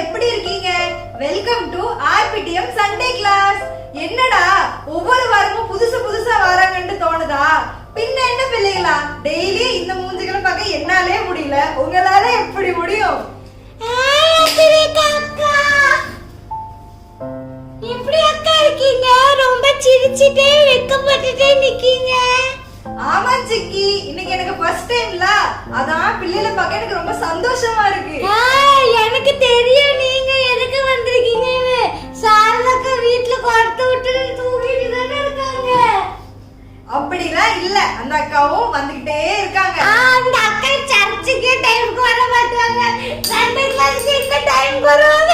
எப்படி இருக்கீங்க? Welcome to RPDM Sunday class. என்னடா ஒவ்வொரு வாரமும் புதுசா வராங்கன்னு தோணுதா? பின்ன என்ன பிள்ளைகளா, டெய்லி இந்த மூஞ்சிகளை பார்க்க என்னாலே முடியல, உங்களால எப்படி முடியும்? எப்படி அக்கா இருக்கீங்க? ரொம்ப சிரிச்சிட்டே வெக்கப்பட்டுட்டே நிக்கீங்க. ஆமா சிக்கி, இன்னைக்கு எனக்கு ஃபர்ஸ்ட் டைம்ல, அதான் பிள்ளைகளை பார்க்க எனக்கு ரொம்ப சந்தோஷமா இருக்கு. எனக்கு தெரியும் நீங்க எதுக்கு வந்திருக்கீங்கன்னு. சாரதாக்கா வீட்ல கொடுத்து விட்டு தூங்கிட்டு தானே இருக்காங்க. அப்படிலாம் இல்ல, அந்த அக்காவும் வந்துகிட்டே இருக்காங்க. அந்த அக்கா சர்ச்சுக்கே டைம்க்கு வர மாட்டாங்க, சண்டே கிளாஸ்க்கு இந்த டைம்க்கு வருவாங்க.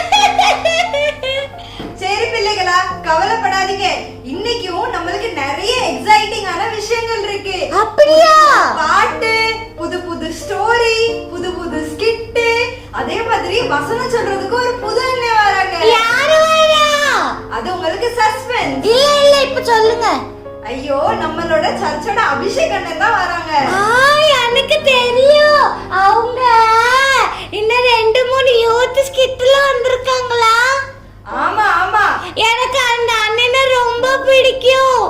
சரி பிள்ளைகளா, கவலைப்படாதீங்க, இன்னைக்கும் நம்மளுக்கு நிறைய எக்ஸைட்டிங்கான விஷயங்கள் இருக்கு. அப்படியா? பாட்டு, புது ஸ்டோரி, புது ஸ்கிட், அதே மாதிரி வசனம் சொல்றதுக்கு ஒரு புது அண்ணன் வராங்க. யாரு வரா? அது உங்களுக்கு சஸ்பென்ஸ். இல்ல இப்ப சொல்லுங்க. ஐயோ, நம்மளோட சர்ச்சோட அபிஷேக் அண்ணன் தான் வராங்க. எனக்கு தெரியும், அவங்க இன்னும் 2-3 யூத் ஸ்கிட்ல வந்திருக்காங்களா? ஆமா, எனக்கு அந்த அண்ணனை ரொம்ப பிடிக்கும்.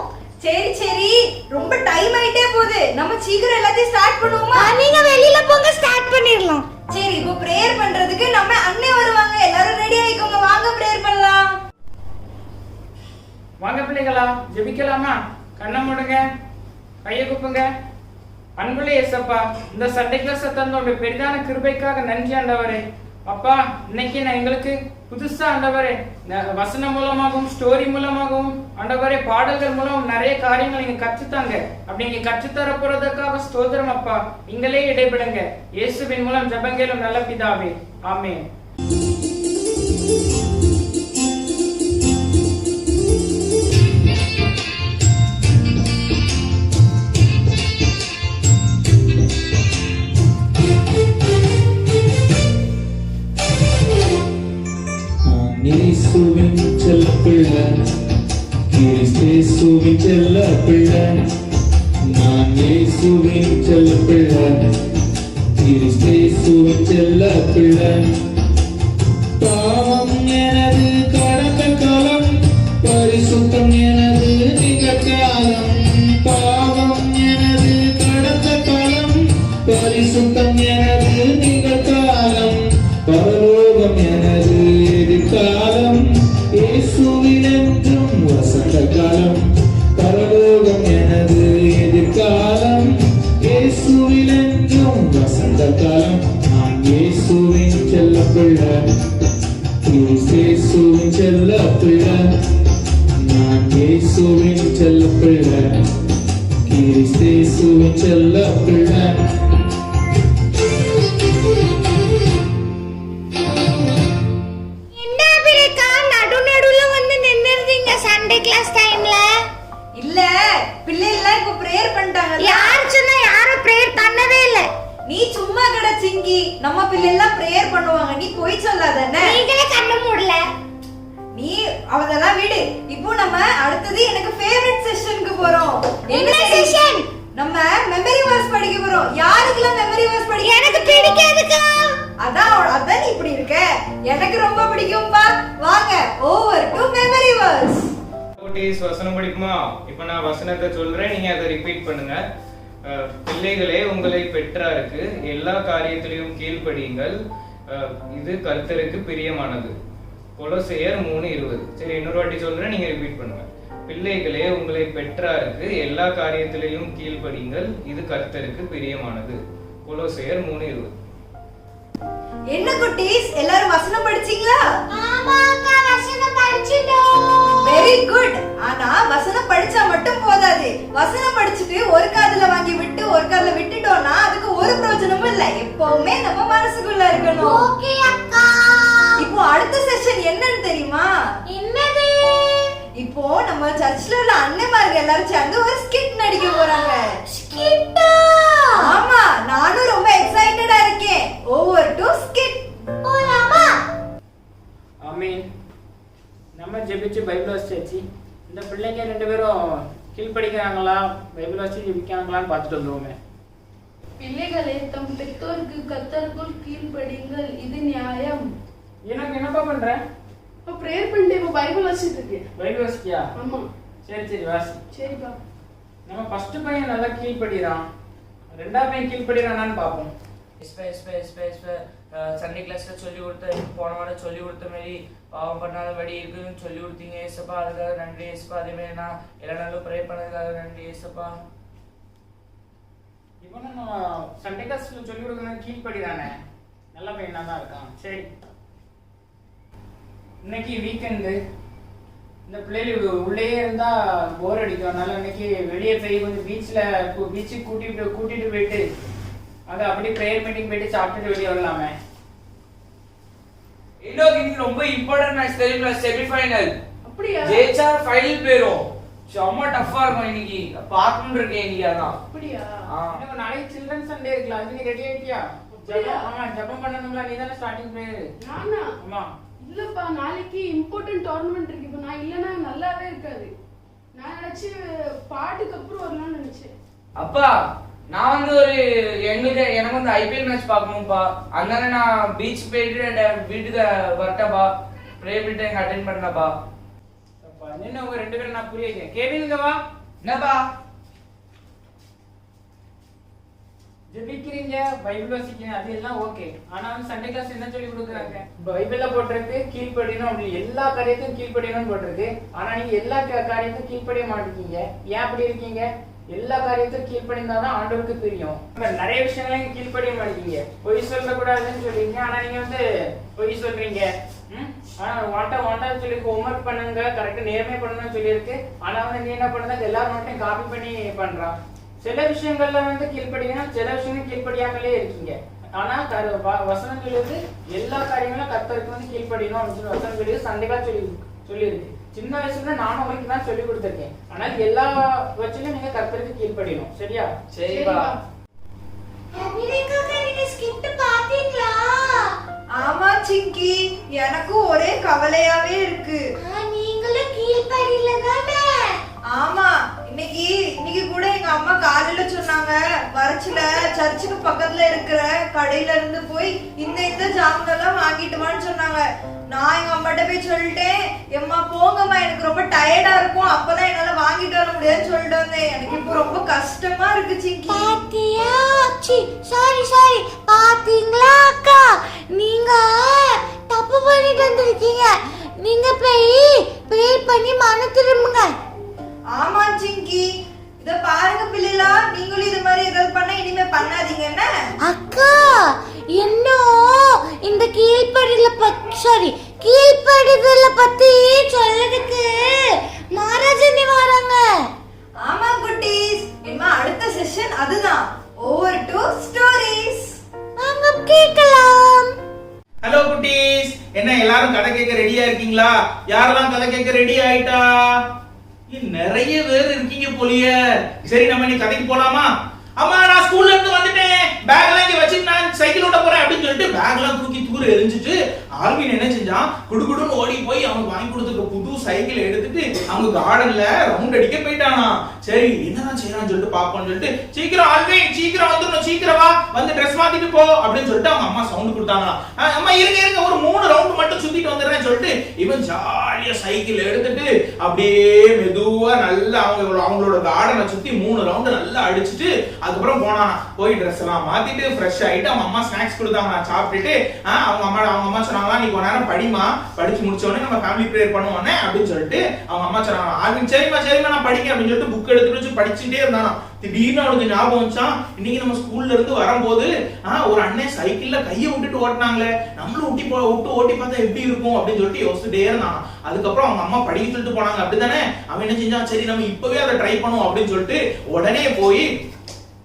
சரி, ரொம்ப டைம் ஆயிட்டே போகுது, நம்ம சீக்கிரம் எல்லாத்தையும் ஸ்டார்ட் பண்ணுவோமா? நீங்க வெளியில போங்க, ஸ்டார்ட் பண்ணிரலாம். சரி, இப்போ பிரேயர் பண்றதுக்கு நம்ம அண்ணன் வருவாங்க, எல்லாரும் ரெடி ஆயிக்கோங்க, வாங்க பிரேயர் பண்ணலாம். வாங்க பிள்ளைகளா, ஜெபிக்கலாமா? கண்ணை மூடுங்க, கையை குப்புங்க. அன்புள்ள இயேசப்பா, இந்த சண்டே கிளாஸ் தந்தோட பெரிதான கிருபைக்காக நன்றி ஆண்டவரே. அப்பா, இன்னைக்கு நான் எங்களுக்கு புதுசா ஆண்டவரே வசனம் மூலமாகவும் ஸ்டோரி மூலமாகவும் ஆண்டவரே பாடல்கள் மூலம் நிறைய காரியங்கள் நீங்க கற்றுத்தாங்க. அப்படி நீங்க கற்றுத்தர போறதுக்காக ஸ்தோத்திரம் அப்பா. நீங்களே இடைபடுங்க. இயேசுவின் மூலம் ஜெபங்களும் நல்ல பிதாவே, ஆமென். இயேசுவின் செல்லப்பிள்ளை, கிறிஸ்தேசுவின் செல்லப்பிள்ளை, நான் இயேசுவின் செல்லப்பிள்ளை, கிறிஸ்தேசுவின் செல்லப்பிள்ளை. பாவம் எனது கடந்த காலம், பரிசுத்தம் எனது நிகழ்காலம். பாவம் எனது கடந்த காலம், பரிசுத்தம் எனது நிகழ்காலம். பரலோகம் எனது எதிர்காலம், இயேசுவில் என்றும் வசந்த காலம். பரலோகம் எனது எதிர்காலம், இயேசுவில் என்றும் வசந்த காலம். நான் இயேசுவின் செல்லப்பிள்ளை, இயேசுவின் செல்லப்பிள்ளை, நான் இயேசுவின் செல்லப்பிள்ளை, இயேசுவின் செல்லப்பிள்ளை. இல்ல, பிள்ளைகள் இப்ப பிரேயர் பண்ணிட்டாங்க. யார் சொன்னா? யாரும் பிரேயர் பண்ணவே இல்ல. நீ சும்மா கடை சிங்கி, நம்ம பிள்ளைகள் பிரேயர் பண்ணுவாங்க, நீ போய் சொல்லாதே. நீங்களே கண்ணு மூடல. நீ அவதெல்லாம் விடு. இப்போ நம்ம அடுத்தது எனக்கு ஃபேவரட் செஷனுக்கு போறோம். என்ன செஷன்? நம்ம மெமரி வர்ஸ் படிக்க போறோம். யாருக்கெல்லாம் மெமரி வர்ஸ் படிக்க எனக்கு பிடிக்காதுக்கா. அதான் நீ இப்படி இருக்க, எனக்கு ரொம்ப பிடிக்கும்பா. வாங்க, ஓவர் டு மெமரி வர்ஸ். குட்டீஸ், வசனம் படிக்குமா? இப்ப நான் வசனத்தை சொல்றேன், நீங்க அதை ரிப்பீட் பண்ணுங்க. பிள்ளைகளே, உங்களை பெற்றாருக்கு எல்லா காரியத்திலையும் கீழ்ப்படியுங்கள், இது கர்த்தருக்கு பிரியமானது. கொலோசையர் 3:20. சரி, இன்னொரு வாட்டி சொல்றேன், நீங்க ரிப்பீட் பண்ணுங்க. பிள்ளைகளே, உங்களை பெற்றாருக்கு எல்லா காரியத்திலையும் கீழ்ப்படியுங்கள், இது கர்த்தருக்கு பிரியமானது. கொலோசையர் 3:20. என்ன குட்டீஸ், எல்லாரும் வசனம் படிச்சீங்களா? ஆமாக்கா, வசனம் படிச்சிட்டோம். Very good. ஆனா வசனம் படிச்சா மட்டும் போதாது. வசனம் படிச்சுட்டு ஒரு காதுல வாங்கி விட்டு ஒரு காதுல விட்டுட்டோம்னா அதுக்கு ஒரு பிரயோஜனமும் இல்ல. எப்பவுமே நம்ம மனசுக்குள்ள இருக்கணும். ஓகே அக்கா. இப்போ அடுத்த செஷன் என்னன்னு தெரியுமா? என்னது? இப்போ நம்ம சர்ச்ல உள்ள அண்ணன்மார்கள் எல்லாரும் சேர்ந்து ஒரு ஸ்கிட் நடிக்க போறாங்க. ஸ்கிட்டா? ஆமா, நானும் ரொம்ப எக்ஸைட்டடா இருக்கேன். Over to skid. போலாமா? ஆமென். நம்ம ஜெபிச்சு பைபிள் வாசிச்சாச்சு. இந்த பிள்ளைங்க 2 பேரும் கீழ்ப்படிக்கிறாங்களா, பைபிள் வாசிச்சு ஜெபிக்கிறாங்களான்னு பார்த்துட்டு வந்துருவோமே. பிள்ளைகளே, தம் பெற்றோருக்கு கர்த்தருக்குள் கீழ்ப்படியுங்கள், இது நியாயம். எனக்கு என்னப்பா பண்ற? இப்ப பிரேயர் பண்ணிட்டு இப்ப பைபிள் வாசிச்சிட்டு இருக்கேன். பைபிள் வாசிக்கியா? ஆமா. சரி வாசி. சரிப்பா. நம்ம ஃபர்ஸ்ட் பையன் நல்லா கீழ்ப்படிறான், ரெண்டாவது பையன் கீழ்ப்படிறானான்னு பாப்போம். சண்டே கிளாஸ்ல சொல்லி கொடுத்த போன வாரம் சொல்லி கொடுத்த மாதிரி பாவம் பண்ணாதபடி இருக்குன்னு சொல்லி கொடுத்தீங்க ஏசப்பா, அதுக்காக நன்றி ஏசப்பா. அதே மாதிரி நான் எல்லா நாளும் ப்ரே பண்ணதுக்காக நன்றி ஏசப்பா. இவனும் நம்ம சண்டே கிளாஸ்ல சொல்லி கொடுக்கறது கீழ்ப்படிறானே, நல்ல பையனா தான் இருக்கான். சரி, இன்னைக்கு வீக்கெண்டு, இந்த பிள்ளைகளுக்கு உள்ளே இருந்தா போர் அடிக்கும். அதனால இன்னைக்கு வெளியே போய் கொஞ்சம் பீச்சுக்கு கூட்டிட்டு போயிட்டு அது அப்படி ப்ரேயர் மீட்டிங் போயிட்டு சாப்பிட்டுட்டு வெளியே வரலாமே. இன்னைக்கு ரொம்ப இம்பார்ட்டன்ட் மேட்ச் தெரியுமா? செமிஃபைனல். அப்படியா? ஜெயிச்சா ஃபைனல் போயிரும். செம்ம டஃப்பா இருக்கும் இன்னைக்கு. பார்க்கணும்னு இருக்கேன் இன்னைக்கு. அதான். அப்படியா? இன்னைக்கு நாளைக்கு சில்ட்ரன்ஸ் சண்டே இருக்குல்ல, அது நீ ரெடி ஆயிட்டியா? ஜெபம் பண்ணணும்ல, நீ தானே ஸ்டார்டிங் ப்ரேயர். நானா? ஆமா. இல்லப்பா, நாளைக்கு இம்பார்ட்டன்ட் டோர்னமெண்ட் இருக்கு. இப்ப நான் இல்லனா நல்லாவே இருக்காது. நான் நினைச்சு பாட்டுக்கு அப்புறம் வரலாம்னு நினைச்சேன். அப்பா நான் எனக்கு வந்து ஐபிஎல் மேட்ச் பார்க்கணும்ப்பா. அதனால நான் பீச் போயிட்டு வீட்டுக்கு வரட்டப்பா. ப்ரேயர் மீட்டிங் அட்டென்ட் பண்ணப்பா. என்ன உங்க ரெண்டு பேரும் நான் புரிய வைக்கிறேன். கேவின்ங்க வா. என்னப்பா? ஜெபிக்கிறீங்க, பைபிள் வாசிக்கிறீங்க, அது எல்லாம் ஓகே. ஆனாலும் சண்டே கிளாஸ் என்ன சொல்லி கொடுக்குறாங்க? பைபிள்ல போட்டிருக்கு கீழ்ப்படியணும், அப்படி எல்லா காரியத்தையும் கீழ்ப்படியணும்னு போட்டிருக்கு. ஆனா நீங்க எல்லா காரியத்தையும் கீழ்ப்படிய மாட்டேங்க. ஏன் அப்படி இருக்கீங்க? எல்லா காரியத்தையும் கீழ்ப்படிந்தாதான் ஆண்டவருக்கு தெரியும். நிறைய விஷயங்களையும் கீழ்ப்படிய மாட்டீங்க. பொய் சொல்ல கூடாதுன்னு சொல்றீங்க, ஆனா நீங்க வந்து பொய் சொல்றீங்க. ஆனா வாண்டா சொல்லி ஹோம்ஒர்க் பண்ணுங்க, கரெக்டா நேர்மை பண்ணணும்னு சொல்லியிருக்கு. ஆனா வந்து நீ என்ன பண்ணுறது, எல்லாரும் மட்டும் காப்பி பண்ணி பண்றான். சில விஷயங்கள்ல வந்து கீழ்ப்படியணும், சில விஷயங்கள் கீழ்ப்படியாமலே இருக்கீங்க. ஆனா வசனம் சொல்லியிருக்கு எல்லா காரியங்களும் கர்த்தருக்கு வந்து கீழ்ப்படியணும் அப்படின்னு சொல்லி வசனம் சொல்லி சண்டைக்கா சொல்லியிருக்கு. சின்ன வயசுல நானும் உங்களுக்கு தான் சொல்லி கொடுத்துருக்கேன். ஆனால் எல்லா வச்சுலும் நீங்க கர்த்தருக்கு கீழ்ப்படியணும். சரியா? சரிப்பா. ஆமா சிங்கி, எனக்கும் ஒரே கவலையாவே இருக்கு. நீங்களும் கீழ்ப்படியில தானே? ஆமா, இன்னைக்கு கூட எங்க அம்மா காலையில சொன்னாங்க, வரச்சுல சர்ச்சுக்கு பக்கத்துல இருக்கிற கடையில இருந்து போய் இந்த ஜாமான் வாங்கிட்டு வான்னு சொன்னாங்க. நான் எங்க அம்மாட்ட போய் சொல்லிட்டேன், எம்மா போங்கம்மா, எனக்கு ரொம்ப டயர்டா இருக்கும், அப்பதான் என்னால வாங்கிட்டு வர முடியாதுன்னு சொல்லிட்டு வந்தேன். எனக்கு இப்போ ரொம்ப கஷ்டமா இருக்கு சிங்கி. பாத்தியா? சாரி பாத்தீங்களா அக்கா, நீங்க தப்பு பண்ணிட்டு வந்திருக்கீங்க. நீங்க போய் ப்ரே பண்ணி மன திரும்புங்க. ஆமா சிங்கி, இத பாருங்க பிள்ளைகளா, நீங்களும் இது மாதிரி ஏதாவது பண்ணா இனிமே பண்ணாதீங்க என்ன? அக்கா, இன்னும் இந்த கீழ்ப்படிதல பத்தி சொல்லதுக்கு மகாராஜனி வராங்க. ஆமா குட்டீஸ், இனிமே அடுத்த செஷன் அதுதான், ஓவர் டு ஸ்டோரிஸ். வாங்க கேட்கலாம். ஹலோ குட்டீஸ், என்ன எல்லாரும் கதை கேட்க ரெடியா இருக்கீங்களா? யாரெல்லாம் கதை கேட்க ரெடி ஆயிட்டா? நிறைய பேர் இருக்கீங்க போலியே. சரி, நம்ம இன்னைக்கு கதைக்கு போலாமா? அம்மா, நான் ஸ்கூல்ல இருந்து வந்துட்டேன், பேக் எல்லாம் இங்க வச்சுட்டு நான் சைக்கிள் ஓட்ட போறேன் அப்படின்னு சொல்லிட்டு பேக் எல்லாம் தூக்கி தூர எரிஞ்சிட்டு ஆல்வின் என்ன செஞ்சான், குடுகுடுன்னு ஓடி போய் அவனுக்கு வாங்கி கொடுத்துருக்க புது சைக்கிள் எடுத்துட்டு அவங்க கார்டன்ல ரவுண்ட் அடிக்க போயிட்டானா. சரி, என்னதான் செய்யறான்னு சொல்லிட்டு பாப்போம்னு சொல்லிட்டு, சீக்கிரம் ஆல்வின், சீக்கிரம் வந்துடணும், சீக்கிரம் வா, வந்து ட்ரெஸ் மாத்திட்டு போ அப்படின்னு சொல்லிட்டு அவங்க அம்மா சவுண்ட் கொடுத்தாங்க. அம்மா இருங்க, ஒரு 3 ரவுண்ட் மட்டும் சுத்திட்டு வந்துடுறேன்னு சொல்லிட்டு இவன் ஜாலியா சைக்கிள் எடுத்துட்டு அப்படியே மெதுவா நல்லா அவங்களோட கார்டனை சுத்தி 3 ரவுண்ட் நல்லா அடிச்சுட்டு அதுக்கப்புறம் போனானா. போய் ட்ரெஸ் எல்லாம் மாத்திட்டு ஃப்ரெஷ் ஆயிட்டு அவங்க அம்மா ஸ்நாக்ஸ் கொடுத்தாங்க. நான் சாப்பிட்டுட்டு அவங்க அம்மா சொன்னாங்களா, நீ கொஞ்ச நேரம் படிமா, படிச்சு முடிச்ச உடனே நம்ம ஃபேமிலி பிரேயர் பண்ணுவோன்னே அப்படின்னு சொல்லிட்டு அவங்க அம்மா சொன்னாங்க. ஆல்வின் சரிம்மா நான் படிக்கிறேன் அப்படின்னு சொல்லிட்டு புக் எடுத்துட்டு வச்சு படிச்சுட்டே இருந்தானா. திடீர்னு அவனுக்கு ஞாபகம் வந்துச்சான், இன்னைக்கு நம்ம ஸ்கூல்ல இருந்து வரும்போது ஒரு அண்ணன் சைக்கிள்ல கையை விட்டுட்டு ஓட்டினாங்களே, நம்மளும் விட்டு ஓட்டி பார்த்தா எப்படி இருக்கும் அப்படின்னு சொல்லிட்டு யோசிச்சுட்டே இருந்தான். அதுக்கப்புறம் அவங்க அம்மா படிக்க சொல்லிட்டு போனாங்க அப்படித்தானே. அவன் என்ன செஞ்சான், சரி நம்ம இப்பவே அதை ட்ரை பண்ணுவோம் அப்படின்னு சொல்லிட்டு உடனே போய்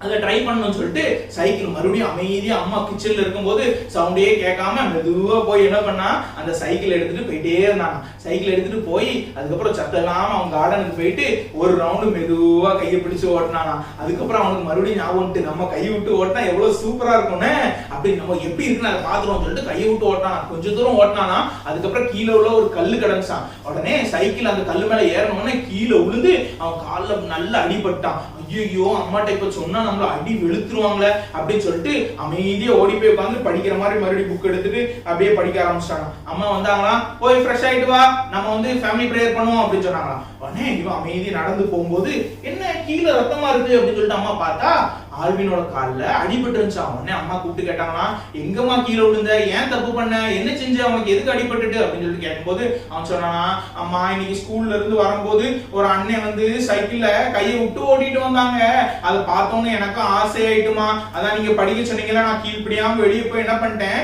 அதை ட்ரை பண்ணணும்னு சொல்லிட்டு சைக்கிள் மறுபடியும் அமைதியா அம்மா கிச்சன்ல இருக்கும்போது சவுண்டே கேட்காம மெதுவா போய் என்ன பண்ணா, அந்த சைக்கிள் எடுத்துட்டு போயிட்டே இருந்தாங்க. சைக்கிள் எடுத்துட்டு போய் அதுக்கப்புறம் சத்தம் இல்லாம அவங்க கார்டனுக்கு போயிட்டு ஒரு ரவுண்டு மெதுவா கையை பிடிச்சு ஓட்டினானா. அதுக்கப்புறம் அவனுக்கு மறுபடியும் ஞாபகம், நம்ம கை விட்டு ஓட்டினா எவ்வளவு சூப்பரா இருக்கும்னு, அப்படி நம்ம எப்படி இருக்குன்னு அதை பாத்துருவோம் சொல்லிட்டு கையை விட்டு ஓட்டினானா. கொஞ்சம் தூரம் ஓட்டினானா. அதுக்கப்புறம் கீழே உள்ள ஒரு கல்லு கிடந்துச்சான். உடனே சைக்கிள் அந்த கல்லு மேல ஏறணும்னு கீழே விழுந்து அவன் காலில் நல்லா அடிபட்டான். ஐயோ அம்மாட்ட இப்ப சொன்னா நம்மள அடி வெளுத்துருவாங்களே அப்படின்னு சொல்லிட்டு அமைதியா ஓடி போய் உட்காந்து படிக்கிற மாதிரி மறுபடியும் புக் எடுத்துட்டு அப்படியே படிக்க ஆரம்பிச்சிட்டாங்க. அம்மா வந்தாங்களா, போய் ஃப்ரெஷ் ஆயிட்டு வா, நம்ம வந்து ஃபேமிலி பிரேயர் பண்ணுவோம் அப்படின்னு சொன்னாங்களா. உடனே இவன் அமைதி நடந்து போகும்போது என்ன கீழே ரத்தமா இருக்கு அப்படின்னு சொல்லிட்டு அம்மா பார்த்தா ஆல்வினோட கால்ல அடிபட்டு இருந்துச்சா. உடனே அம்மா கூப்பிட்டு கேட்டாங்களா, எங்கம்மா கீழே விழுந்த, ஏன் தப்பு பண்ண, என்ன செஞ்ச, அவனுக்கு எதுக்கு அடிபட்டுட்டு அப்படின்னு சொல்லிட்டு கேட்கும்போது அவன் சொன்னானா, அம்மா இன்னைக்கு ஸ்கூல்ல இருந்து வரும்போது ஒரு அண்ணன் வந்து சைக்கிள்ல கையை விட்டு ஓட்டிட்டு வந்தாங்க, அதை பார்த்தோன்னு எனக்கும் ஆசையாயிட்டுமா, அதான் நீங்க படிக்க சொன்னீங்களா, நான் கீழ்ப்படியாம வெளியே போய் என்ன பண்ணிட்டேன்,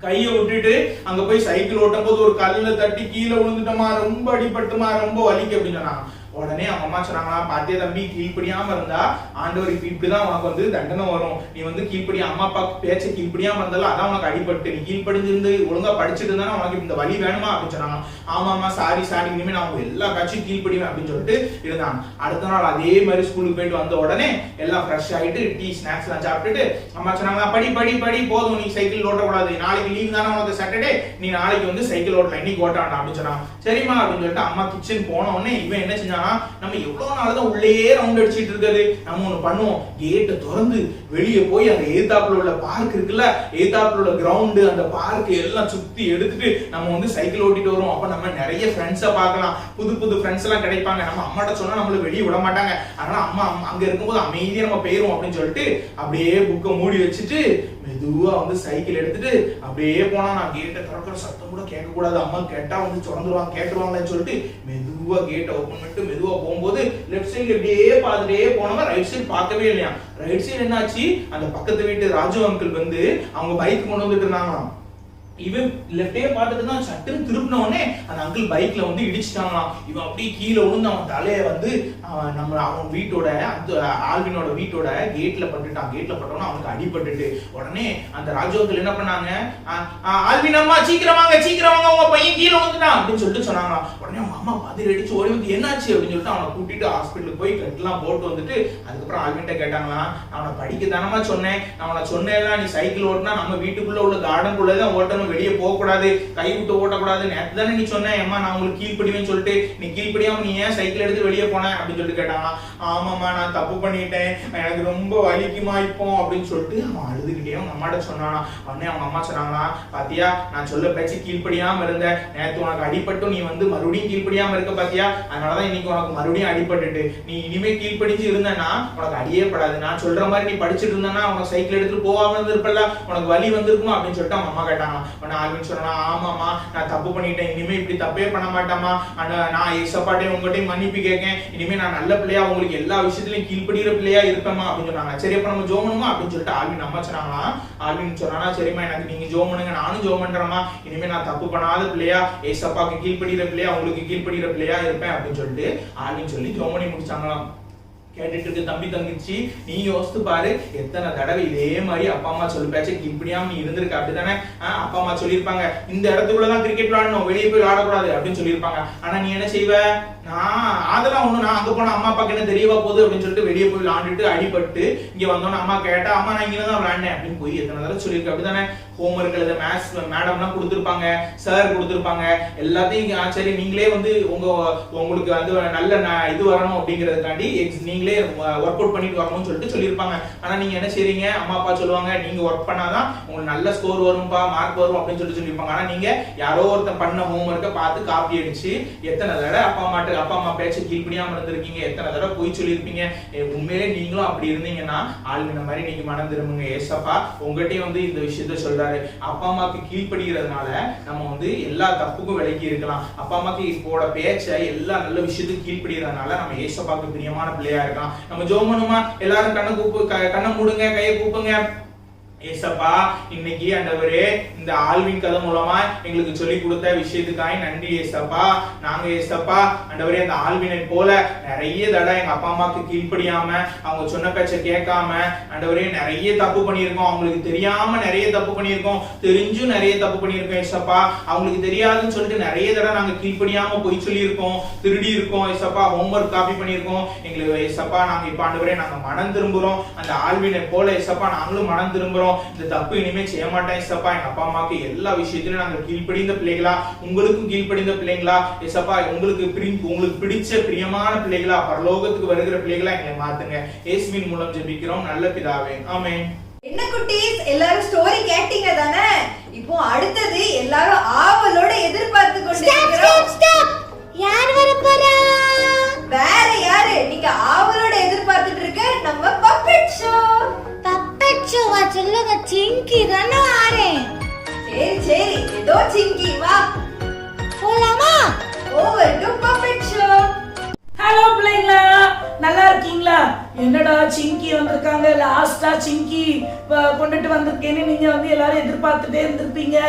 கையை விட்டுட்டு அங்க போய் சைக்கிள் ஓட்டும் போது ஒரு கல்லுல தட்டி கீழே விழுந்துட்டோமா, ரொம்ப அடிபட்டுமா, ரொம்ப வலிக்கு அப்படின்னு சொன்னாங்க. உடனே அவங்க அம்மா சொன்னாங்களா, பாத்தியா தம்பி, கீழ்ப்படியாம இருந்தா ஆண்டவருக்கு இப்படிதான் உனக்கு வந்து தண்டனை வரும், நீ வந்து கீழ்ப்படியா அம்மா அப்பா பேச்ச கீழ்ப்படியாம இருந்தாலும் அதான் உனக்கு அடிபட்டு, நீ கீழ்ப்படிஞ்சிருந்து ஒழுங்கா படிச்சுட்டு இருந்தா உனக்கு இந்த வலி வேணுமா அப்படின்னு சொன்னாங்க. ஆமாமா சாரி இனிமே நான் அவங்க எல்லா காட்சியும் கீழ்ப்படிவேன் அப்படின்னு சொல்லிட்டு இருந்தாங்க. அடுத்த நாள் அதே மாதிரி ஸ்கூலுக்கு போயிட்டு வந்த உடனே எல்லாம் ஃப்ரெஷ் ஆயிட்டு டீ ஸ்நாக்ஸ் எல்லாம் சாப்பிட்டுட்டு அம்மா சொன்னாங்க, படி படி படி போதும், நீ சைக்கிள் ஓட்டக்கூடாது, நாளைக்கு லீவ் தானே உனக்கு சாட்டர்டே, நீ நாளைக்கு வந்து சைக்கிள் ஓட்டலாம், இன்னைக்கு ஓட்டாண்டா அப்படின்னு சொன்னாங்க. சரிம்மா அப்படின்னு சொல்லிட்டு அம்மா கிச்சன் போன உடனே இவன் என்ன செஞ்சான், நம்ம எவ்வளவு நாள்தான் உள்ளே ரவுண்ட் அடிச்சிட்டு இருக்காது, நம்ம ஒண்ணு பண்ணுவோம், கேட்டை திறந்து வெளியே போய் அந்த எதிர்த்தாப்புல உள்ள பார்க் இருக்குல்ல, எதிர்த்தாப்புல உள்ள கிரவுண்ட், அந்த பார்க் எல்லாம் சுத்தி எடுத்துட்டு நம்ம வந்து சைக்கிள் ஓட்டிட்டு வருவோம். அப்ப நம்ம நிறைய ஃப்ரெண்ட்ஸை பார்க்கலாம், புது புது ஃப்ரெண்ட்ஸ் எல்லாம் கிடைப்பாங்க. நம்ம அம்மாட்ட சொன்னா நம்மள வெளியே விட மாட்டாங்க, அதனால அம்மா அங்க இருக்கும்போது அமைதியா நம்ம போயிருவோம் அப்படின்னு சொல்லிட்டு அப்படியே புக்கை மூடி வச்சுட்டு மெதுவா வந்து சைக்கிள் எடுத்துட்டு அப்படியே போனா. நான் கேட்டை திறக்கிற சத்தம் கூட கேட்க கூடாது, அம்மா கேட்டா வந்து திறந்துருவாங்க, கேட்டுருவாங்கன்னு சொல்லிட்டு மெதுவா கேட்டை ஓபன் பண்ணிட்டு மெதுவா போகும்போது லெஃப்ட் சைடு அப்படியே பார்த்துட்டே போனவங்க ரைட் சைடு பார்க்கவே இல்லையா. ரைட் சைடு என்னாச்சு, அந்த பக்கத்து வீட்டு ராஜு அங்கிள் வந்து அவங்க பைக் கொண்டு வந்துட்டு இருந்தாங்களாம். இவன் லெஃப்டே பார்த்துட்டு தான் சட்டுன்னு திருப்பின உடனே அந்த அங்கிள் பைக்ல வந்து இடிச்சிட்டாங்களாம். இவன் அப்படியே கீழே விழுந்து அவன் தலைய வந்து அவன் வீட்டோட அந்த ஆல்வினோட வீட்டோட கேட்ல பட்டுட்டான். கேட்ல பட்டோன்னா அவனுக்கு அடிபட்டுட்டு உடனே அந்த ராஜு அங்கிள் என்ன பண்ணாங்க, ஆல்வின் அம்மா சீக்கிரம் வாங்க உங்க பையன் கீழே விழுந்துட்டான் அப்படின்னு சொல்லிட்டு சொன்னாங்களாம். உடனே அவங்க அம்மா பதில் அடிச்சு ஓடி வந்து என்னாச்சு அப்படின்னு சொல்லிட்டு அவனை கூட்டிட்டு ஹாஸ்பிட்டலுக்கு போய் கட்டெல்லாம் போட்டு வந்துட்டு அதுக்கப்புறம் ஆல்வின்ட்ட கேட்டாங்களா, நான் அவனை படிக்க தானமா சொன்னேன், நான் அவனை சொன்னேன் நீ சைக்கிள் ஓட்டினா நம்ம வீட்டுக்குள்ள உள்ள கார்டனுக்குள்ளதான் ஓட்டணும், வெளியே போக கூடாது, கை விட்டு ஓட்டக்கூடாது, நேத்து தானே நீ சொன்ன அம்மா நான் உங்களுக்கு கீழ்ப்படிவேன்னு சொல்லிட்டு, நீ கீழ்ப்படியாம நீ ஏன் சைக்கிள் எடுத்து வெளியே போன அப்படின்னு சொல்லிட்டு கேட்டாங்க. ஆமாமா நான் தப்பு பண்ணிட்டேன், எனக்கு ரொம்ப வலிக்குமா இப்போ அப்படின்னு சொல்லிட்டு அவன் அழுதுகிட்டே அவங்க அம்மாட்ட சொன்னானா. உடனே அவங்க அம்மா சொன்னாங்களா, பாத்தியா நான் சொல்ல பேச்சு கீழ்ப்படியாம இருந்த, நேத்து உனக்கு அடிபட்டும் நீ வந்து மறுபடியும் கீழ்ப்படியாம இருக்க பாத்தியா, அதனாலதான் இன்னைக்கு உனக்கு மறுபடியும் அடிபட்டுட்டு, நீ இனிமே கீழ்ப்படிஞ்சு இருந்தனா உனக்கு அடியே படாது, நான் சொல்ற மாதிரி நீ படிச்சுட்டு இருந்தனா உனக்கு சைக்கிள் எடுத்துட்டு போகாம இருந்திருப்பல, உனக்கு வலி வந்திருக்குமா அப்படின்னு சொல்லிட்டு அவங்க அம்மா கேட்டாங்க. ஆல்வின் சொன்னா, ஆமாமா நான் தப்பு பண்ணிட்டேன், இனிமே இப்படி தப்பே பண்ண மாட்டேமா, நான் ஏசப்பாட்டையும் உங்கள்கிட்டையும் மன்னிப்பு கேட்கேன், இனிமே நான் நல்ல பிள்ளையா உங்களுக்கு எல்லா விஷயத்திலையும் கீழ்ப்படுகிற பிள்ளையா இருப்பேமா அப்படின்னு சொன்னாங்க. சரி அப்ப நம்ம ஜோம் பண்ணுமா அப்படின்னு சொல்லிட்டு ஆல்வின் அம்மா சொன்னாங்களா. ஆல்வின் சொன்னா, சரிம்மா எனக்கு நீங்க ஜோம் பண்ணுங்க, நானும் ஜோம் பண்றேமா, இனிமே நான் தப்பு பண்ணாத பிள்ளையா ஏசப்பாக்கு கீழ்ப்படுகிற பிள்ளையா உங்களுக்கு கீழ்ப்படுகிற பிள்ளையா இருப்பேன் அப்படின்னு சொல்லிட்டு ஆல்வின் சொல்லி ஜோம் பண்ணி முடிச்சாங்களாம். கேட்டுட்டு இருக்கு தம்பி தங்கச்சி, நீ யோசித்து பாரு, எத்தனை தடவை இதே மாதிரி அப்பா அம்மா சொல்லி பேச்ச இப்படியாம நீ இருந்திருக்க அப்படித்தானே. அப்பா அம்மா சொல்லியிருப்பாங்க இந்த இடத்துக்குள்ளதான் கிரிக்கெட் விளையாடணும், வெளியே போய் ஆடக்கூடாது அப்படின்னு சொல்லியிருப்பாங்க. ஆனா நீ என்ன செய்வ, நான் அதெல்லாம் ஒண்ணு, நான் அங்க போன அம்மா அப்பாக்கு என்ன தெரியவா போகுது அப்படின்னு சொல்லிட்டு வெளியே போய் விளையாண்டுட்டு அடிபட்டு இங்க வந்தோன்னு அம்மா கேட்டா, அம்மா நான் இங்கதான் விளையாண்டேன் அப்படின்னு போய் எத்தனை தடவை சொல்லியிருக்க அப்படித்தானே. ஹோம்ஒர்க் எழுத மேத்ஸ் மேடம்லாம் கொடுத்துருப்பாங்க, சார் கொடுத்துருப்பாங்க, எல்லாத்தையும் சரி நீங்களே வந்து உங்களுக்கு வந்து நல்ல இது வரணும் அப்படிங்கறதுக்காண்டி நீங்களே ஒர்க் அவுட் பண்ணிட்டு வரணும்னு சொல்லிட்டு சொல்லியிருப்பாங்க. ஆனா நீங்க என்ன செய்றீங்க, அம்மா அப்பா சொல்லுவாங்க நீங்க ஒர்க் பண்ணாதான் உங்களுக்கு நல்ல ஸ்கோர் வரும்பா, மார்க் வரும் அப்படின்னு சொல்லியிருப்பாங்க. ஆனா நீங்க யாரோ ஒருத்தன் பண்ண ஹோம்ஒர்க்கை பார்த்து காப்பி அடிச்சு எத்தனை தடவை அப்பா அம்மா பேச்ச கீழ்ப்படியாம இருந்திருக்கீங்க, எத்தனை தடவை போய் சொல்லியிருப்பீங்க. உண்மையிலே நீங்களும் அப்படி இருந்தீங்கன்னா ஆளுங்க மாதிரி நீங்க மனம் திரும்புங்க. ஏசப்பா உங்ககிட்டயும் வந்து இந்த விஷயத்த சொல்றாரு, அப்பா அம்மாக்கு கீழ்ப்படுகிறதுனால நம்ம வந்து எல்லா தப்புக்கும் விலகி இருக்கலாம். அப்பா அம்மாக்கு இப்போட பேச்ச எல்லா நல்ல விஷயத்துக்கு கீழ்ப்படுகிறதுனால நம்ம ஏசப்பாக்கு பிரியமான பிள்ளையா இருக்கலாம். நம்ம ஜெபம் பண்ணுமா, எல்லாரும் கண்ணை மூடுங்க, கையை கூப்புங்க. ஏசப்பா இன்னைக்கு ஆண்டவரே இந்த ஆல்வின் கதை மூலமா எங்களுக்கு சொல்லி கொடுத்த விஷயத்துக்காய் நன்றி ஏசப்பா. நாங்க ஏசப்பா ஆண்டவரே அந்த ஆல்வினை போல நிறைய தடவை எங்க அப்பா அம்மாக்கு கீழ்ப்படியாம அவங்க சொன்ன பேச்ச கேட்காம ஆண்டவரே நிறைய தப்பு பண்ணியிருக்கோம், அவங்களுக்கு தெரியாம நிறைய தப்பு பண்ணியிருக்கோம், தெரிஞ்சும் நிறைய தப்பு பண்ணியிருக்கோம் ஏசப்பா. அவங்களுக்கு தெரியாதுன்னு சொல்லிட்டு நிறைய தடவை நாங்க கீழ்ப்படியாம போய் சொல்லியிருக்கோம், திருடி இருக்கோம் ஏசப்பா, ஹோம்ஒர்க் காப்பி பண்ணியிருக்கோம். எங்களுக்கு ஏசப்பா நாங்க இப்ப ஆண்டவரே நாங்க மனம் திரும்புறோம், அந்த ஆல்வினை போல ஏசப்பா நாங்களும் மனம் திரும்புறோம். ஜெபிக்கிறோம். இந்த தப்பு இனிமே செய்ய மாட்டேன் ஏசப்பா. எங்க அப்பா அம்மாக்கு எல்லா விஷயத்திலும் நாங்கள் கீழ்ப்படிந்த பிள்ளைகளா, உங்களுக்கும் கீழ்ப்படிந்த பிள்ளைங்களா ஏசப்பா, உங்களுக்கு பிடிச்ச பிரியமான பிள்ளைகளா, பரலோகத்துக்கு வருகிற பிள்ளைகளா எங்களை மாத்துங்க. இயேசுவின் மூலம் ஜெபிக்கிறோம் நல்ல பிதாவே, ஆமென். என்ன குட்டீஸ், எல்லாரும் ஸ்டோரி கேட்டீங்க தானே? இப்போ அடுத்தது எல்லாரும் ஆவலோட எதிர்பார்த்து கொண்டிருக்கிறோம். யார் வரப்போறா? வேற யாரு, நீங்க ஆவலோட எதிர்பார்த்துட்டு இருக்க நம்ம பப்பெட் ஷோ. பப்பெட் ஷோவா? சொல்லுங்க, சிங்கி தானே வாரேன். சரி சரி, ஏதோ சிங்கி வா போலாமா? Over to puppet show. Hello பிள்ளைங்களா, நல்லா இருக்கீங்களா? என்னடா சிங்கி வந்திருக்காங்க, லாஸ்டா சிங்கி கொண்டுட்டு வந்திருக்கேன்னு நீங்க எல்லாரும் எதிர்பார்த்துட்டே இருந்திருப்பீங்க.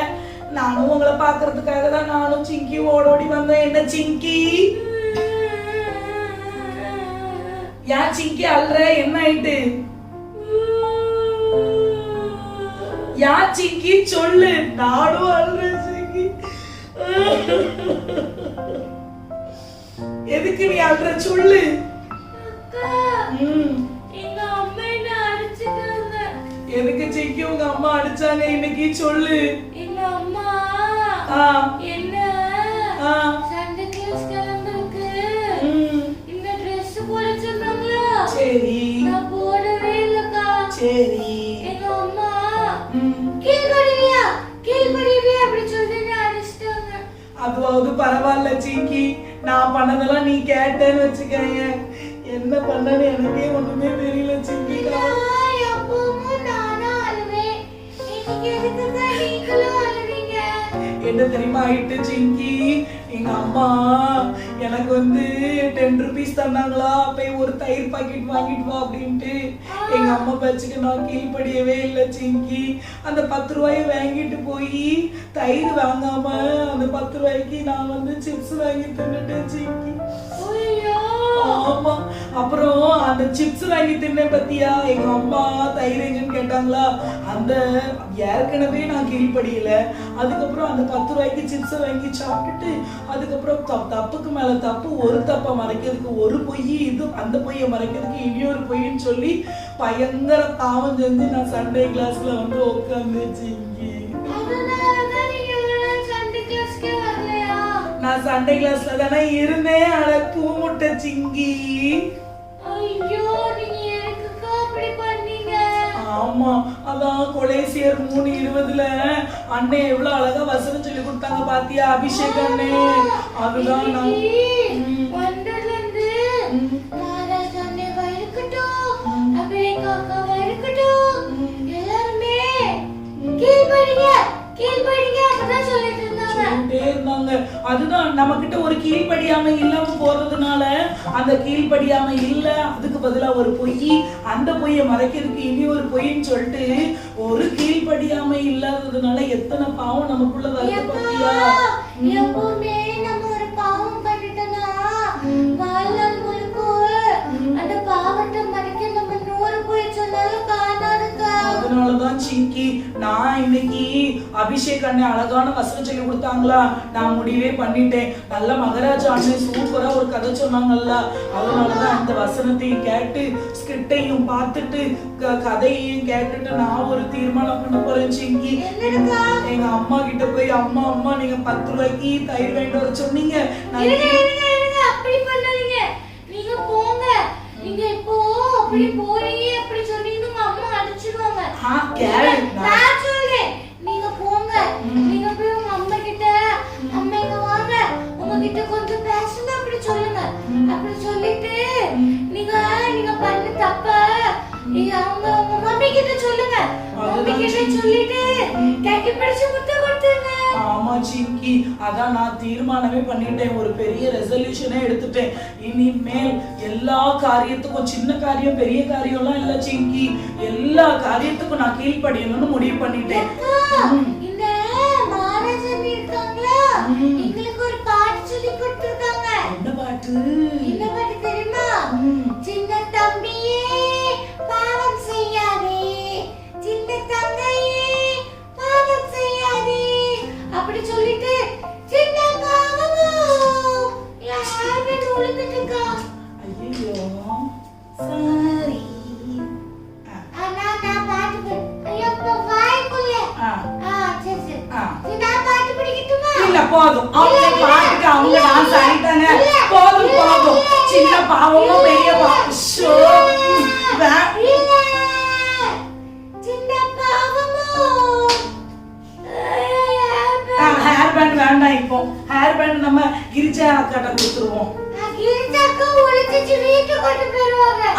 நானும் உங்களை பாக்குறதுக்காக தான் நானும் சிங்கி ஓடோடி வந்தேன். என்ன சிங்கி, ஏன் சிங்கி அல்ற? என்ன ஆயிட்டு? ஏன் சிங்கி சொல்லு, நானும் அல்றேன் சிங்கி. எதுக்கு நீ அல்ற சொல்லு. எங்க அம்மா என்ன அடிச்சிட்டாங்க. எதுக்கு சிங்கி உங்க அம்மா அடிச்சாங்க இன்னைக்கு சொல்லு. எங்க அம்மா என்ன சண்டே கிளாஸ் கிளம்பிருக்கு. இந்த Dress போட சொன்னாங்களா? சரி நான் போடவே இல்லக்கா. சரி. எங்க அம்மா கீழ்படிவியா கீழ்படிவியா அப்படி சொல்லி அடிச்சிட்டாங்க. அதுவாவது பரவாயில்ல சிங்கி, நான் பண்ணதெல்லாம் நீ கேட்டேன்னு வச்சுக்கங்க. என்ன பண்ணன்னு எனக்கே ஒண்ணுமே தெரியல சிங்கி. எப்பவும் நானும் அழுவேன். இன்னைக்கு எதுக்குங்க நீங்களும் அழுவீங்க? என்ன தெரியுமா ஆயிட்டு சிங்கி, எங்க அம்மா எனக்கு 10 ரூபீஸ் தந்தாங்களா, போய் ஒரு தயிர் பாக்கெட் வாங்கிட்டு வா அப்படின்ட்டு. எங்க அம்மா பேச்சுக்கு நான் கீழ்படியவே இல்லை சிங்கி. அந்த 10 ரூபாயை வாங்கிட்டு போய் தயிர் வாங்காம அந்த 10 ரூபாய்க்கு நான் சிப்ஸ் வாங்கி தின்னுட்டேன் சிங்கி. ஆமா, அப்புறம் அந்த சிப்ஸ் வாங்கி தின்ன பத்தியா எங்க அம்மா தயிர் எங்கன்னு கேட்டாங்களா, அந்த ஏற்கனவே நான் கீழ்படியல. அதுக்கப்புறம் அந்த 10 ரூபாய்க்கு சிப்ஸை வாங்கி சாப்பிட்டுட்டு அதுக்கப்புறம் தப்புக்கு மேல தப்பு, ஒரு தப்பை மறைக்கிறதுக்கு ஒரு பொய், இது அந்த பொய்யை மறைக்கிறதுக்கு இனியொரு பொய்ன்னு சொல்லி பயங்கர பாவம் செஞ்சு நான் சண்டே கிளாஸ்ல உட்காந்துச்சு. நான் சண்டே கிளாஸ்ல தானே இருந்தேன். அட கூமுட்ட சிங்கி. ஐயோ, நீங்க எதுக்குக்கா அப்படி பண்ணீங்க? ஆமா, அதான் கொலேசியர் 3:20 அண்ணே எவ்வளவு அழகா வசனம் சொல்லி கொடுத்தாங்க பாத்தியா, அபிஷேக் அண்ணே. அதுதான் நான் வண்டர்லேந்து மகாராஜ் அண்ணேவா இருக்கட்டும், அபிஷேக் அக்காவா இருக்கட்டும், எல்லாருமே கீழ்படிங்க கீழ்படிங்க அப்படிதான் சொல்லிட்டு இருந்தாங்க. அதுதான் நம்ம கிட்ட ஒரு கீழ்படியாமை இல்லாம போறதுனால அந்த கீழ்படியாமை இல்ல, அதுக்கு பதிலா ஒரு பொய், அந்த பொய்யை மறைக்கிறதுக்கு இனி ஒரு பொய்ன்னு சொல்லிட்டு ஒரு கீழ்படியாமை இல்லாததுனால எத்தனை பாவம் நமக்குள்ள வருது பாத்தியா. எப்பவுமே நம்ம ஒரு பாவம் பண்ணிட்டோம்னா வாழ்நாள் முழுக்க அந்த பாவத்தை மறைக்க நம்ம 100 பொய் சொன்னாலும் காணாதுக்கா. அதனாலதான் சிங்கி நான் இன்னைக்கு அபிஷேக் அண்ணன் அழகான வசனம் சொல்லி கொடுத்தாங்களா, நான் முடிவே பண்ணிட்டேன். நல்ல மகாராஜா அண்ணன் சூப்பரா ஒரு கதை சொன்னாங்கல்ல, அதனாலதான் அந்த வசனத்தையும் கேட்டு ஸ்கிரிப்டையும் பார்த்துட்டு கதையையும் கேட்டுட்டு நான் ஒரு தீர்மானம் பண்ண போறேன் சிங்கி. எங்க அம்மா கிட்ட போய் அம்மா அம்மா நீங்க 10 ரூபாய்க்கு தயிர் வாங்கிட்டு வர சொன்னீங்க. அப்படி பண்ணாதீங்க, நீங்க போங்க. நீங்க இப்போ அப்படி போறீங்க அப்படி சொன்னீங்க அம்மா அடிச்சிடுவாங்க. நான் சொல்றேன், நீங்க போங்க. நீங்க போய் உங்க அம்மா கிட்ட அம்மா இங்க வாங்க, உங்ககிட்ட கொஞ்சம் பேசுங்க அப்படி சொல்லுங்க. அப்படி சொல்லிட்டு நீங்க பண்ண தப்ப நீங்க உங்க மம்மி கிட்ட சொல்லுங்க. மம்மி கிட்ட சொல்லிட்டு கட்டி பிடிச்சு முத்தம் கொடுத்துருங்க. ஆமா சிங்கி, அதான் நான் தீர்மானமே பண்ணிட்டேன், ஒரு பெரிய ரெசல்யூஷனே எடுத்துட்டேன். இனிமேல் எல்லா காரியத்துக்கும், சின்ன காரியம் பெரிய காரியம்லாம் இல்ல சிங்கி, எல்லா காரியத்துக்கும் நான் கீழ்ப்படியணும்னு முடிவு பண்ணிட்டேன். இந்த மகாராஜன் இருக்காங்களா, எங்களுக்கு ஒரு பாட்டு சொல்லி கொடுத்திருக்காங்க. என்ன பாட்டு? என்ன பாட்டு தெரியுமா? சின்ன தம்பியே பாவம் செய்யாதே, சின்ன தங்கையே பாவம் செய்யாதே அப்படி சொல்லிட்டு சின்ன பாவமோ யாருமே நுழைந்துட்டுக்கா. ஐயோ சாரி. நான் பாட்டு ஐயப்பா இல்ல போதும் அவங்க பாட்டுக்கு அவங்க டான்ஸ் ஆடிட்டாங்க போதும் போதும் சின்ன பாவமோ பெரிய பாவம் ஹேர் பேண்ட் வேண்டாம் இப்போ ஹேர் பேண்ட் நம்ம கிரிஜா அக்காட்ட கொடுத்துருவோம்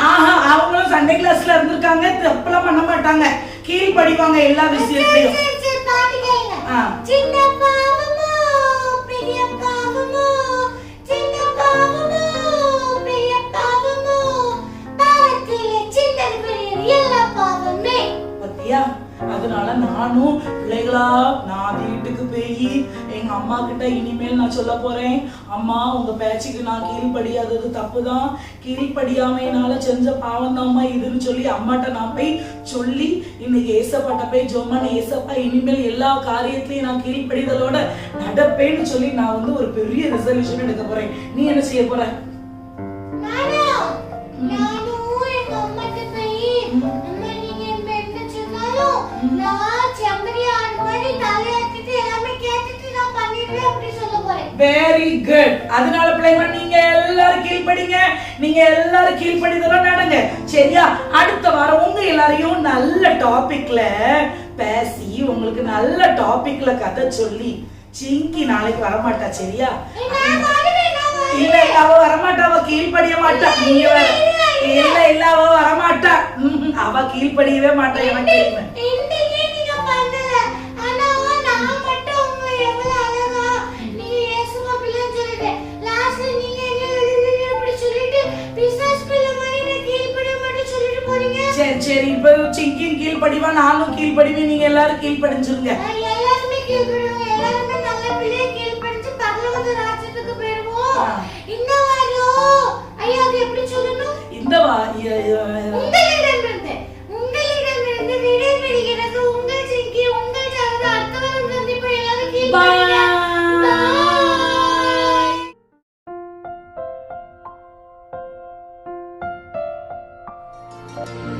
ஆஹா அவங்களும் சண்டே கிளாஸ்ல இருந்திருக்காங்க தப்புலாம் பண்ண மாட்டாங்க கீழ் படிவாங்க எல்லா விஷயத்தையும் சின்ன பாவமோ பெரிய பாவமோ சின்ன பாவமோ பெரிய பாவமோ பாவத்திலே சின்னது பெரிய எல்லா பாவமே பத்தியா அதனால நானும் பிள்ளைகளா நான் வீட்டுக்கு போய் எங்க அம்மா கிட்ட இனிமேல் நான் சொல்ல போறேன் அம்மா உங்க பேச்சுக்கு நான் கீழ்படியாதது தப்புதான் கீழ்படியாமையினால செஞ்ச பாவம் தான்மா இதுன்னு சொல்லி அம்மாட்ட நான் போய் சொல்லி இன்னைக்கு ஏசப்பாட்ட போய் ஜோமான ஏசப்பா இனிமேல் எல்லா காரியத்திலையும் நான் கீழ்படிதலோட நடப்பேன்னு சொல்லி நான் வந்து ஒரு பெரிய ரெசல்யூஷன் எடுக்க போறேன் நீ என்ன செய்ய போற வெரி குட் அதனால பிள்ளைங்க நீங்க எல்லாரும் கீழ்படிங்க நீங்க எல்லாரும் கீழ்படிதலோட நடங்க சரியா அடுத்த வாரம் உங்க எல்லாரையும் நல்ல டாபிக்ல பேசி உங்களுக்கு நல்ல டாபிக்ல கதை சொல்லி சிங்கி நாளைக்கு வரமாட்டா சரியா இல்ல அவ வரமாட்டா அவ கீழ்படிய மாட்டா நீங்க வர இல்ல இல்ல அவ வரமாட்டா அவ கீழ்படியவே மாட்டா எனக்கு சரி சரி இப்ப சிங்கின் கீழ்படிவா நானும் கீழ்படிவேன் நீங்க எல்லாரும் கீழ்படிஞ்சிருங்க எல்லாருமே கீழ்படிவோம் எல்லாருமே நல்ல பிள்ளைய கீழ்படிஞ்சு பரலோக ராஜ்யத்துக்கு போயிடுவோம் இந்த வாரம் ஐயா அது எப்படி சொல்லணும் இந்த உங்களிடமிருந்து விடைபெறுகிறது உங்கள் சிங்கி உங்கள் ஜனதா அடுத்த வாரம் சந்திப்போம் எல்லாரும் கீழ்படிங்க Bye.